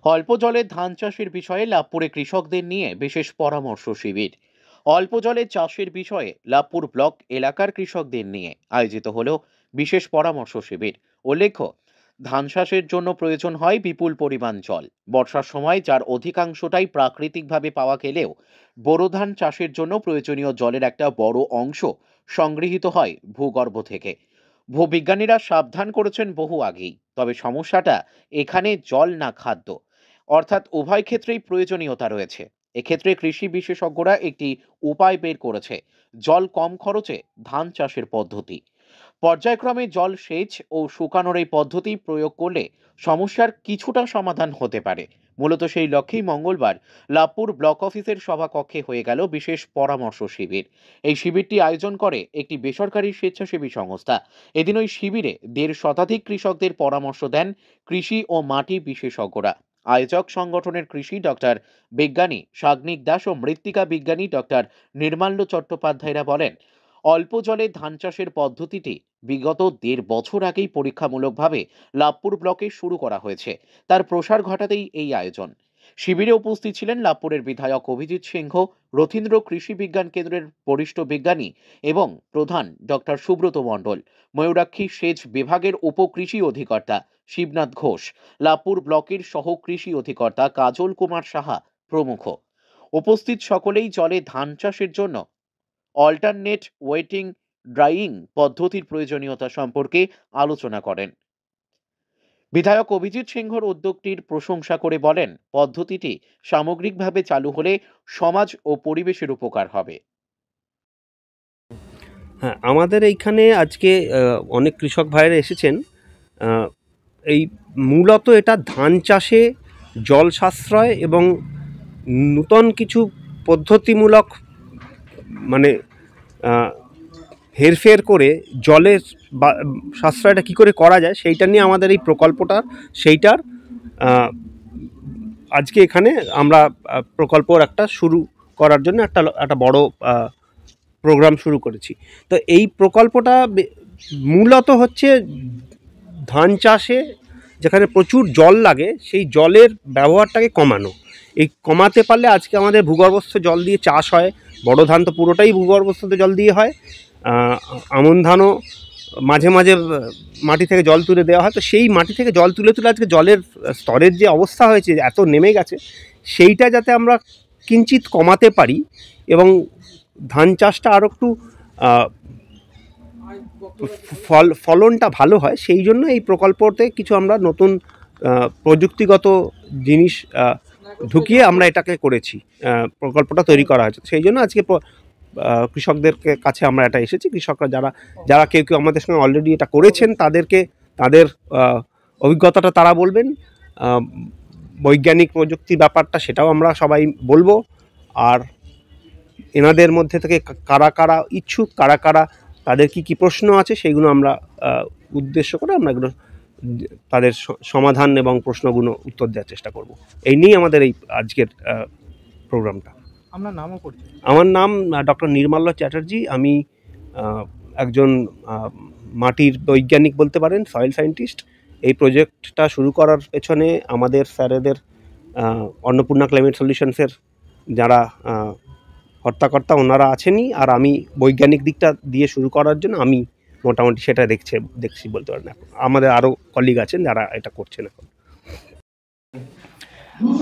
অল্প জলে ধান চাষের বিষয়ে লাভপুরে কৃষকদের নিয়ে বিশেষ পরামর্শ শিবির। অল্প জলে চাষের বিষয়ে লাভপুর ব্লক এলাকার কৃষকদের নিয়ে আয়োজিত হলো বিশেষ পরামর্শ শিবির। উল্লেখ্য, ধান চাষের জন্য প্রয়োজন হয় বিপুল পরিমাণ জল। বর্ষার সময় যার অধিকাংশটাই প্রাকৃতিকভাবে পাওয়া গেলেও বোরো ধান চাষের জন্য প্রয়োজনীয় জলের একটা বড় অংশ সংগৃহীত হয় ভূগর্ভ থেকে। ভূবিজ্ঞানীরা সাবধান করেছেন বহু আগেই, তবে সমস্যাটা এখানে জল না খাদ্য, অর্থাৎ উভয় ক্ষেত্রেই প্রয়োজনীয়তা রয়েছে। এক্ষেত্রে কৃষি বিশেষজ্ঞরা একটি উপায় বের করেছে: জল কম খরচে ধান চাষের পদ্ধতি। পর্যায়ক্রমে জল সেচ ও শুকানোর এই পদ্ধতি প্রয়োগ করলে সমস্যার কিছুটা সমাধান হতে পারে। মূলত সেই লক্ষ্যেই মঙ্গলবার লাভপুর ব্লক অফিসের সভাকক্ষে হয়ে গেল বিশেষ পরামর্শ শিবির। এই শিবিরটি আয়োজন করে একটি বেসরকারি স্বেচ্ছাসেবী সংস্থা। এদিন ওই শিবিরে ১৫০ শতাধিক কৃষকদের পরামর্শ দেন কৃষি ও মাটি বিশেষজ্ঞরা। আয়োজক সংগঠনের কৃষি ডক্টর বিজ্ঞানী সাগ্নিক দাস ও মৃত্তিকা বিজ্ঞানী ডক্টর নির্মাল্য চট্টোপাধ্যায়রা বলেন, অল্প জলে ধান চাষের পদ্ধতিটি বিগত ১.৫ বছর আগেই পরীক্ষামূলকভাবে লাভপুর ব্লকে শুরু করা হয়েছে। তার প্রসার ঘটাতেই এই আয়োজন। শিবিরে উপস্থিত ছিলেন লাভপুরের বিধায়ক অভিজিৎ সিংহ, রথীন্দ্র কৃষি বিজ্ঞান কেন্দ্রের বরিষ্ঠ বিজ্ঞানী এবং প্রধান ডক্টর সুব্রত মণ্ডল, ময়ূরাক্ষী সেচ বিভাগের উপকৃষি অধিকর্তা শিবনাথ ঘোষ, লাভপুর ব্লকের সহ কৃষি অধিকর্তা কাজল কুমার সাহা প্রমুখ। উপস্থিত সকলেই জলে ধান চাষের জন্য অল্টারনেট ওয়েটিং ড্রাইং পদ্ধতির প্রয়োজনীয়তা সম্পর্কে আলোচনা করেন। বিধায়ক অভিজিৎ সিংহর উদ্যোগটির প্রশংসা করে বলেন, পদ্ধতিটি সামগ্রিকভাবে চালু হলে সমাজ ও পরিবেশের উপকার হবে। হ্যাঁ, আমাদের এইখানে আজকে অনেক কৃষক ভাইরা এসেছেন। এই মূলত এটা ধান চাষে জল সাশ্রয় এবং নূতন কিছু পদ্ধতিমূলক মানে হেরফের করে জলের সাশ্রয়টা কী করে করা যায় সেইটা নিয়ে আমাদের এই প্রকল্পটা, সেইটার আজকে এখানে আমরা প্রকল্পর একটা শুরু করার জন্য একটা বড় প্রোগ্রাম শুরু করেছি। তো এই প্রকল্পটা মূলত হচ্ছে ধান চাষে যেখানে প্রচুর জল লাগে সেই জলের ব্যবহারটাকে কমানো। এই কমাতে পারলে আজকে আমাদের ভূগর্ভস্থ জল দিয়ে চাষ হয়। বড় ধান তো পুরোটাই ভূগর্ভস্থ জল দিয়ে হয়। আমন ধানও মাঝে মাঝে মাটি থেকে জল তুলে দেওয়া হয়। তো সেই মাটি থেকে জল তুলে আজকে জলের স্তরের যে অবস্থা হয়েছে, এত নেমে গেছে, সেইটা যাতে আমরা কিঞ্চিত কমাতে পারি এবং ধান চাষটা আরও একটু ফলনটা ভালো হয়, সেই জন্য এই প্রকল্পতে কিছু আমরা নতুন প্রযুক্তিগত জিনিস ঢুকিয়ে আমরা এটাকে করেছি, প্রকল্পটা তৈরি করা হয়েছে। সেই জন্য আজকে কৃষকদের কাছে আমরা এটা এসেছি। কৃষকরা যারা কেউ আমাদের সঙ্গে অলরেডি এটা করেছেন তাদের অভিজ্ঞতাটা তারা বলবেন। বৈজ্ঞানিক প্রযুক্তির ব্যাপারটা সেটাও আমরা সবাই বলবো। আর এনাদের মধ্যে থেকে কারা ইচ্ছুক, কারা তাদের কি প্রশ্ন আছে, সেইগুলো আমরা উদ্দেশ্য করে আমরা এগুলো তাদের সমাধান এবং প্রশ্নগুলো উত্তর দেওয়ার চেষ্টা করব। এই নিয়েই আমাদের এই আজকের প্রোগ্রামটা। আমার নাম ডক্টর নির্মাল্য চ্যাটার্জি। আমি একজন মাটির বৈজ্ঞানিক বলতে পারেন, সয়েল সায়েন্টিস্ট। এই প্রজেক্টটা শুরু করার পেছনে আমাদের স্যারেদের অন্নপূর্ণা ক্লাইমেট সলিউশনসের যারা কর্তা ওনারা আছেনই, আর আমি বৈজ্ঞানিক দিকটা দিয়ে শুরু করার জন্য আমি মোটামুটি সেটা দেখছি বলতে পারেন। এখন আমাদের আরও কলিগ আছেন যারা এটা করছেন। এখন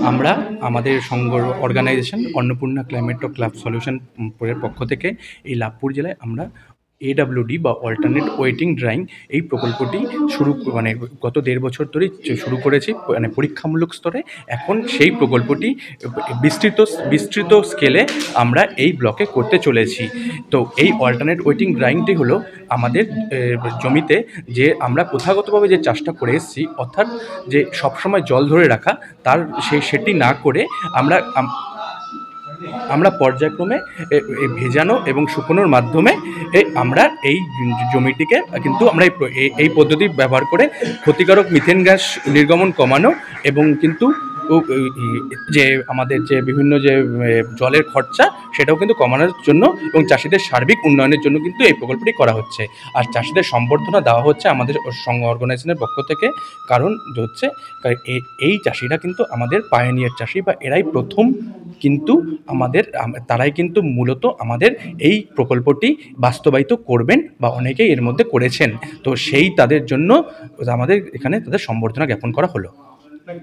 আমরা আমাদের সংঘ organisation Annapurna climate club solution এর পক্ষ থেকে এই লাভপুর জেলায় আমরা AWD বা অল্টারনেট ওয়েটিং ড্রাইং এই প্রকল্পটি গত 1.5 বছর ধরে শুরু করেছি পরীক্ষামূলক স্তরে। এখন সেই প্রকল্পটি বিস্তৃত স্কেলে আমরা এই ব্লকে করতে চলেছি। তো এই অল্টারনেট ওয়েটিং ড্রাইংটি হলো আমাদের জমিতে যে আমরা প্রথাগতভাবে যে চাষটা করে এসেছি, অর্থাৎ যে সবসময় জল ধরে রাখা, সেটি না করে আমরা পর্যায়ক্রমে ভেজানো এবং শুকনোর মাধ্যমে আমরা এই জমিটিকে কিন্তু আমরা এই পদ্ধতি ব্যবহার করে ক্ষতিকারক মিথেন গ্যাস নির্গমন কমানো এবং কিন্তু যে আমাদের যে বিভিন্ন যে জলের খরচা সেটাও কিন্তু কমানোর জন্য এবং চাষিদের সার্বিক উন্নয়নের জন্য কিন্তু এই প্রকল্পটি করা হচ্ছে। আর চাষিদের সম্বর্ধনা দেওয়া হচ্ছে আমাদের সংঘ অর্গানাইজেশনের পক্ষ থেকে, কারণ হচ্ছে এই চাষিরা কিন্তু আমাদের পায়োনিয়ার চাষি, বা এরাই প্রথম কিন্তু তারাই কিন্তু মূলত আমাদের এই প্রকল্পটি বাস্তবায়িত করবেন বা অনেকেই এর মধ্যে করেছেন। তো সেই তাদের জন্য আমাদের এখানে তাদের সম্বর্ধনা জ্ঞাপন করা হলো।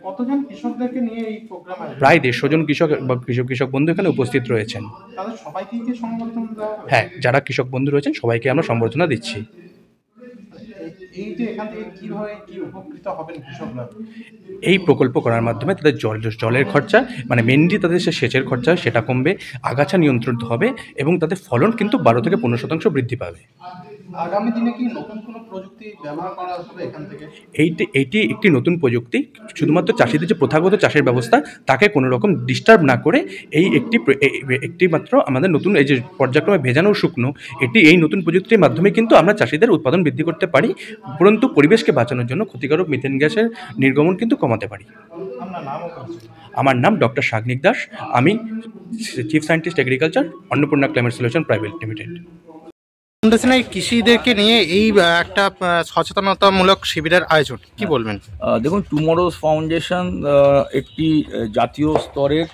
কতজন কৃষকদেরকে নিয়ে এই প্রোগ্রাম আয়োজন? প্রায় 150 জন কৃষক বা কৃষক বন্ধু এখানে উপস্থিত রয়েছেন। তাদের সবাইকে কি সম্বর্ধনা দেওয়া হবে? হ্যাঁ, যারা কৃষক বন্ধু রয়েছেন সবাইকে আমরা সম্বর্ধনা দিচ্ছি। এই যে এখান থেকে কিভাবে কি উপকৃত হবেন কৃষকরা? এই প্রকল্প করার মাধ্যমে তাদের জলের খরচা, মানে মেনলি তাদের যে সেচের খরচা সেটা কমবে, আগাছা নিয়ন্ত্রিত হবে এবং তাদের ফলন কিন্তু 12 থেকে 15% বৃদ্ধি পাবে। আগামী দিনে কি নতুন কোনো প্রযুক্তি ব্যবহার করা হবে এখান থেকে? এটি একটি নতুন প্রযুক্তি, শুধুমাত্র চাষিদের যে প্রথাগত চাষের ব্যবস্থা তাকে কোনো রকম ডিস্টার্ব না করে একটি মাত্র আমাদের নতুন এই যে পর্যায়ক্রমে ভেজানো শুকনো এই নতুন প্রযুক্তির মাধ্যমে কিন্তু আমরা চাষিদের উৎপাদন বৃদ্ধি করতে পারি, উপরন্তু পরিবেশকে বাঁচানোর জন্য ক্ষতিকারক মিথেন গ্যাসের নির্গমন কিন্তু কমাতে পারি। আপনার নামও বলছি। আমার নাম ডক্টর শাগনিক দাস, আমি chief scientist agriculture, Annapurna climate solution private limited. ফাউন্ডেশনের কৃষিদেরকে নিয়ে এই একটা সচেতনতামূলক শিবিরের আয়োজন, কি বলবেন? দেখুন, টুমরোজ ফাউন্ডেশন একটি জাতীয় স্তরের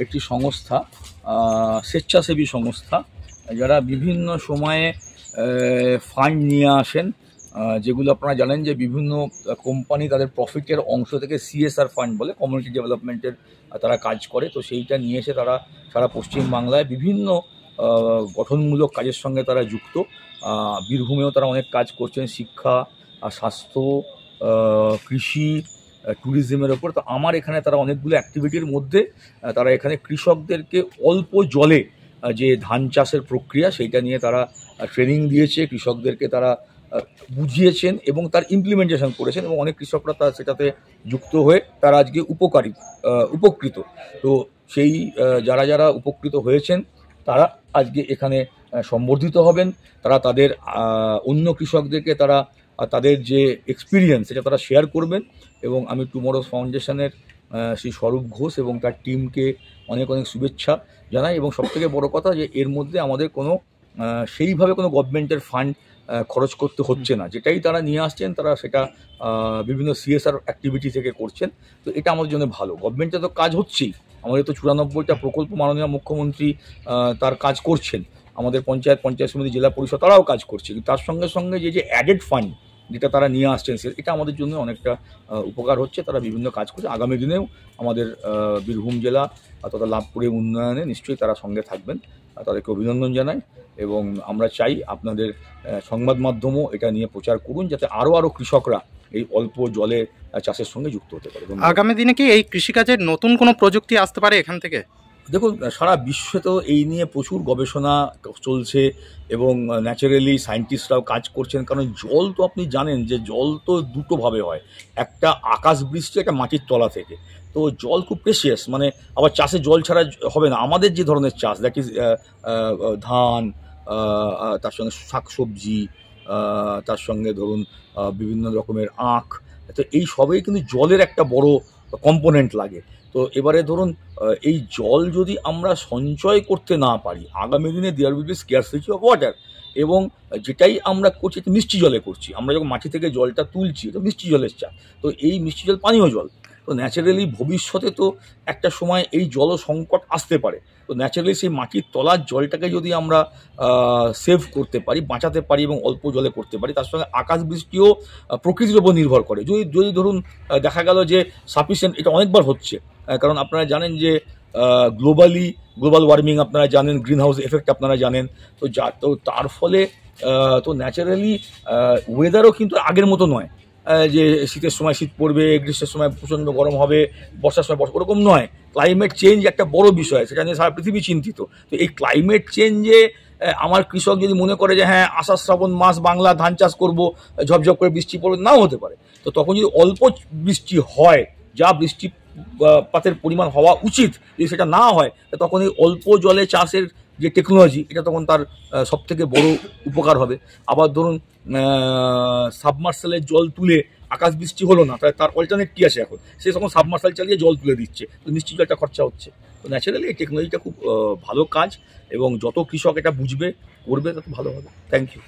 একটি সংস্থা, স্বেচ্ছাসেবী সংস্থা, যারা বিভিন্ন সময়ে ফান্ড নিয়ে আসেন, যেগুলো আপনারা জানেন যে বিভিন্ন কোম্পানি তাদের প্রফিটের অংশ থেকে CSR ফান্ড বলে, কমিউনিটি ডেভেলপমেন্টের তারা কাজ করে। তো সেইটা নিয়ে এসে তারা সারা পশ্চিমবাংলায় বিভিন্ন গঠনমূলক কাজের সঙ্গে তারা যুক্ত। বীরভূমেও তারা অনেক কাজ করছেন, শিক্ষা, স্বাস্থ্য, কৃষি, ট্যুরিজমের ওপর। তো আমার এখানে তারা অনেকগুলো অ্যাক্টিভিটির মধ্যে তারা এখানে কৃষকদেরকে অল্প জলে যে ধান চাষের প্রক্রিয়া সেইটা নিয়ে তারা ট্রেনিং দিয়েছে, কৃষকদেরকে তারা বুঝিয়েছেন এবং তার ইমপ্লিমেন্টেশন করেছেন, এবং অনেক কৃষকরা তার সেটাতে যুক্ত হয়ে তারা আজকে উপকৃত। তো সেই যারা উপকৃত হয়েছেন তারা আজকে এখানে সম্বর্ধিত হবেন। তারা তাদের অন্য কৃষকদেরকে তাদের যে এক্সপিরিয়েন্স সেটা তারা শেয়ার করবেন, এবং আমি টুমরোজ ফাউন্ডেশনের শ্রী স্বরূপ ঘোষ এবং তার টিমকে অনেক শুভেচ্ছা জানাই। এবং সবথেকে বড় কথা যে এর মধ্যে আমাদের সেইভাবে কোনো গভর্নমেন্টের ফান্ড খরচ করতে হচ্ছে না, যেটাই তারা নিয়ে আসছেন তারা সেটা বিভিন্ন CSR অ্যাক্টিভিটি থেকে করছেন। তো এটা আমাদের জন্য ভালো। গভর্নমেন্টে তো কাজ হচ্ছেই, আমাদের তো 94টা প্রকল্প মাননীয় মুখ্যমন্ত্রী তার কাজ করছেন, আমাদের পঞ্চায়েত সমিতি, জেলা পরিষদ তারাও কাজ করছে, কিন্তু তার সঙ্গে সঙ্গে যে অ্যাডেড ফান্ড যেটা তারা নিয়ে আসছেন এটা আমাদের জন্য অনেকটা উপকার হচ্ছে। তারা বিভিন্ন কাজ করছে, আগামী দিনেও আমাদের বীরভূম জেলা তথা লাভপুরের উন্নয়নে নিশ্চয়ই তারা সঙ্গে থাকবেন। তাদেরকে অভিনন্দন জানাই, এবং আমরা চাই আপনাদের সংবাদ মাধ্যমও এটা নিয়ে প্রচার করুন, যাতে আরও কৃষকরা এই অল্প জলে চাষের সঙ্গে যুক্ত হতে পারে। আগামী দিনে কি এই কৃষিকাজের নতুন কোনো প্রযুক্তি আসতে পারে এখান থেকে? দেখুন, সারা বিশ্বে তো এই নিয়ে প্রচুর গবেষণা চলছে, এবং ন্যাচারালি সায়েন্টিস্টরাও কাজ করছেন। কারণ জল তো আপনি জানেন যে জল তো দুটোভাবে হয়, একটা আকাশ বৃষ্টি, একটা মাটির তলা থেকে। তো জল খুব প্রেশিয়াস, মানে আবার চাষে জল ছাড়া হবে না। আমাদের যে ধরনের চাষ, দ্যাট ইজ ধান, তার সঙ্গে শাকসবজি, তার সঙ্গে ধরুন বিভিন্ন রকমের আখ, তো এই সবেই কিন্তু জলের একটা বড় কম্পোনেন্ট লাগে। তো এবারে ধরুন এই জল যদি আমরা সঞ্চয় করতে না পারি, আগামী দিনে there will be scarcity of water. এবং যেটাই আমরা করছি এটা মিষ্টি জলে করছি, আমরা যখন মাটি থেকে জলটা তুলছি তো মিষ্টি জলের চা, তো এই মিষ্টি জল পানীয় জল। তো ন্যাচারালি ভবিষ্যতে তো একটা সময় এই জল সংকট আসতে পারে। তো ন্যাচারালি সেই মাটির তলার জলটাকে যদি আমরা সেভ করতে পারি, বাঁচাতে পারি এবং অল্প জলে করতে পারি, তার সঙ্গে আকাশ বৃষ্টিও প্রকৃতির উপর নির্ভর করে। যদি ধরুন দেখা গেল যে সাফিসিয়েন্ট, এটা অনেকবার হচ্ছে, কারণ আপনারা জানেন যে গ্লোবাল ওয়ার্মিং আপনারা জানেন, গ্রিন হাউস এফেক্ট আপনারা জানেন। তো তার ফলে তো ন্যাচারালি ওয়েদারও কিন্তু আগের মতো নয়, যে শীতের সময় শীত পড়বে, গ্রীষ্মের সময় প্রচণ্ড গরম হবে, বর্ষার সময় বর্ষা, ওরকম নয়। ক্লাইমেট চেঞ্জ একটা বড় বিষয়, সেটা নিয়ে সারা পৃথিবী চিন্তিত। তো এই ক্লাইমেট চেঞ্জে আমার কৃষক যদি মনে করে যে হ্যাঁ আষাঢ় শ্রাবণ মাস বাংলা ধান চাষ করবো, ঝপঝপ করে বৃষ্টি পড়বে, নাও হতে পারে। তো তখন যদি অল্প বৃষ্টি হয়, যা বৃষ্টিপাতের পরিমাণ হওয়া উচিত, যদি সেটা না হয়, তখন এই অল্প জলে চাষের যে টেকনোলজি, এটা তখন তার সবথেকে বড় উপকার হবে। আবার ধরুন সাবমার্সেলের জল তুলে আকাশ বৃষ্টি হলো না, তাহলে তার অল্টারনেট কী আছে এখন? সে তখন সাবমার্সাল চালিয়ে জল তুলে দিচ্ছে, তো নিশ্চয়ই একটা খরচা হচ্ছে। তো ন্যাচারালি এই টেকনোলজিটা খুব ভালো কাজ, এবং যত কৃষক এটা বুঝবে করবে তত ভালো হবে। Thank you.